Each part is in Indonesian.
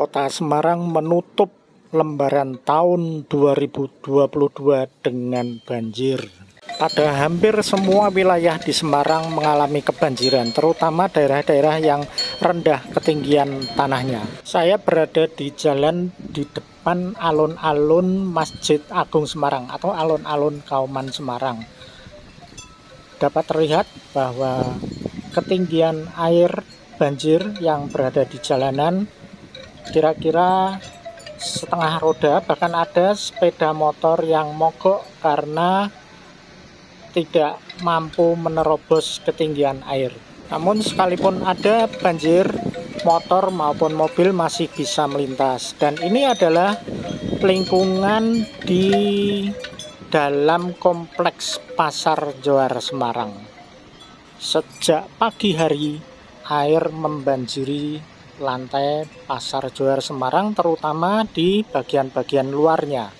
Kota Semarang menutup lembaran tahun 2022 dengan banjir. Pada hampir semua wilayah di Semarang mengalami kebanjiran, terutama daerah-daerah yang rendah ketinggian tanahnya. Saya berada di jalan di depan alun-alun Masjid Agung Semarang atau alun-alun Kauman Semarang. Dapat terlihat bahwa ketinggian air banjir yang berada di jalanan kira-kira setengah roda, bahkan ada sepeda motor yang mogok karena tidak mampu menerobos ketinggian air. Namun sekalipun ada banjir, motor maupun mobil masih bisa melintas. Dan ini adalah lingkungan di dalam kompleks Pasar Johar Semarang. Sejak pagi hari, air membanjiri lantai Pasar Johar Semarang, terutama di bagian-bagian luarnya.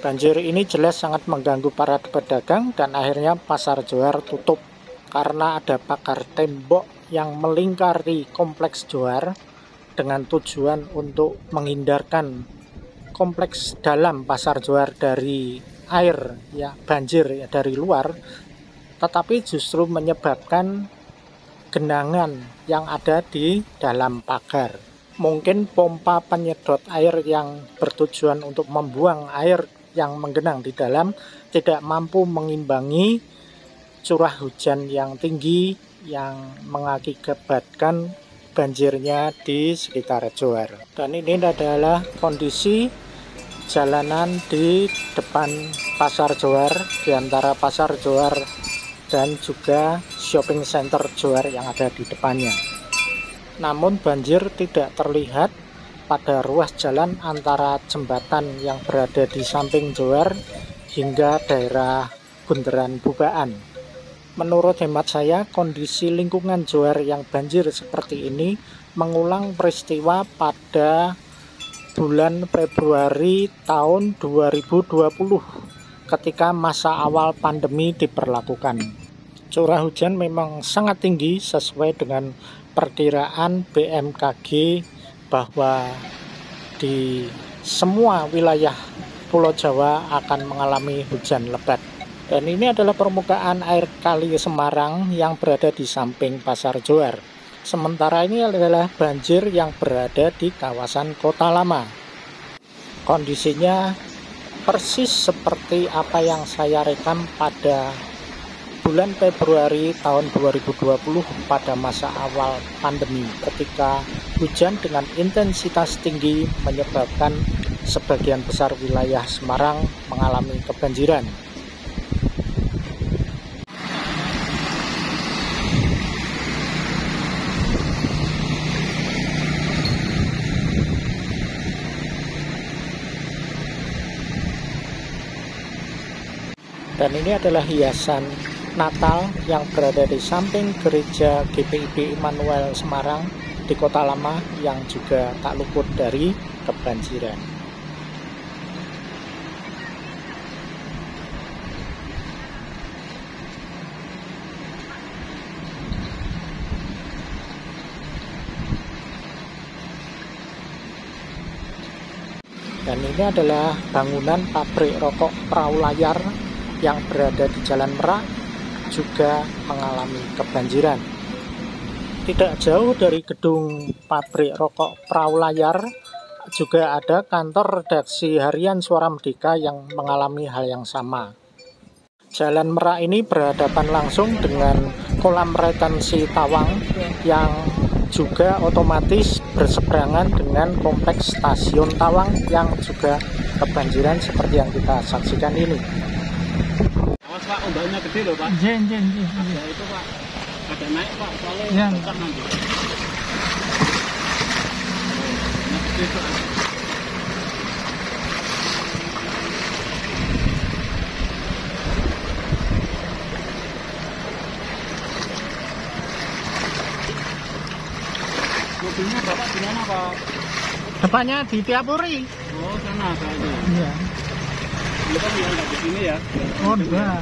Banjir ini jelas sangat mengganggu para pedagang dan akhirnya Pasar Johar tutup karena ada pagar tembok yang melingkari kompleks Johar dengan tujuan untuk menghindarkan kompleks dalam Pasar Johar dari air banjir dari luar, tetapi justru menyebabkan genangan yang ada di dalam pagar. Mungkin pompa penyedot air yang bertujuan untuk membuang air yang menggenang di dalam tidak mampu mengimbangi curah hujan yang tinggi yang mengakibatkan banjirnya di sekitar Johar. Dan ini adalah kondisi jalanan di depan Pasar Johar, di antara Pasar Johar dan juga shopping center Johar yang ada di depannya. Namun banjir tidak terlihat pada ruas jalan antara jembatan yang berada di samping Johar hingga daerah Bundaran Bubaan. Menurut hemat saya, kondisi lingkungan Johar yang banjir seperti ini mengulang peristiwa pada bulan Februari tahun 2020 ketika masa awal pandemi diberlakukan. Curah hujan memang sangat tinggi sesuai dengan perkiraan BMKG bahwa di semua wilayah Pulau Jawa akan mengalami hujan lebat. Dan ini adalah permukaan air Kali Semarang yang berada di samping Pasar Johar. Sementara ini adalah banjir yang berada di kawasan Kota Lama. Kondisinya persis seperti apa yang saya rekam pada bulan Februari tahun 2020 pada masa awal pandemi, ketika hujan dengan intensitas tinggi menyebabkan sebagian besar wilayah Semarang mengalami kebanjiran. Dan ini adalah hiasan Natal yang berada di samping gereja GPIB Immanuel Semarang di Kota Lama yang juga tak luput dari kebanjiran. Dan ini adalah bangunan pabrik rokok Perahu Layar yang berada di Jalan Merak, juga mengalami kebanjiran. Tidak jauh dari gedung pabrik rokok Perahu Layar juga ada kantor redaksi harian Suara Merdeka yang mengalami hal yang sama. Jalan Merak ini berhadapan langsung dengan kolam retensi Tawang yang juga otomatis berseberangan dengan kompleks stasiun Tawang yang juga kebanjiran seperti yang kita saksikan ini. Awas Pak, ombaknya gede loh Pak. Iya. Ya itu Pak, ada naik Pak, soalnya besar nanti. Gede Pak. Mobilnya Bapak di mana Pak? Depannya di Tiapuri. Oh sana kayaknya. Iya. Ini kan yang nggak di sini ya? Oh enggak.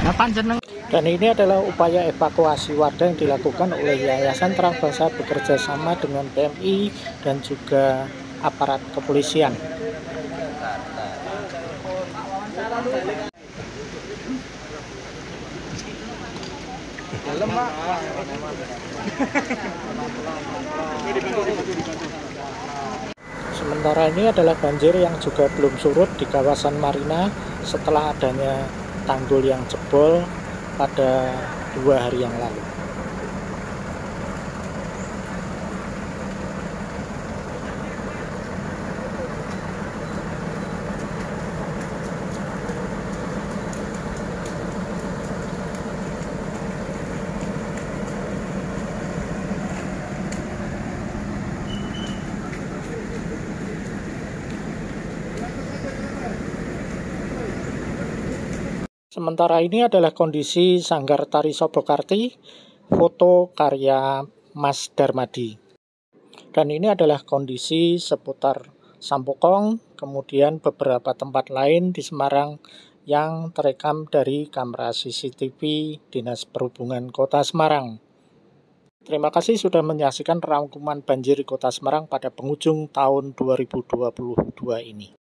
Nah, panjenengan Dan ini adalah upaya evakuasi warga yang dilakukan oleh Yayasan Terang Bangsa bekerja sama dengan PMI dan juga aparat kepolisian. Sementara ini adalah banjir yang juga belum surut di kawasan Marina setelah adanya tanggul yang jebol pada 2 hari yang lalu. Sementara ini adalah kondisi Sanggar Tari Sobokarti, foto karya Mas Darmadi. Dan ini adalah kondisi seputar Sampokong, kemudian beberapa tempat lain di Semarang yang terekam dari kamera CCTV Dinas Perhubungan Kota Semarang. Terima kasih sudah menyaksikan rangkuman banjir di Kota Semarang pada penghujung tahun 2022 ini.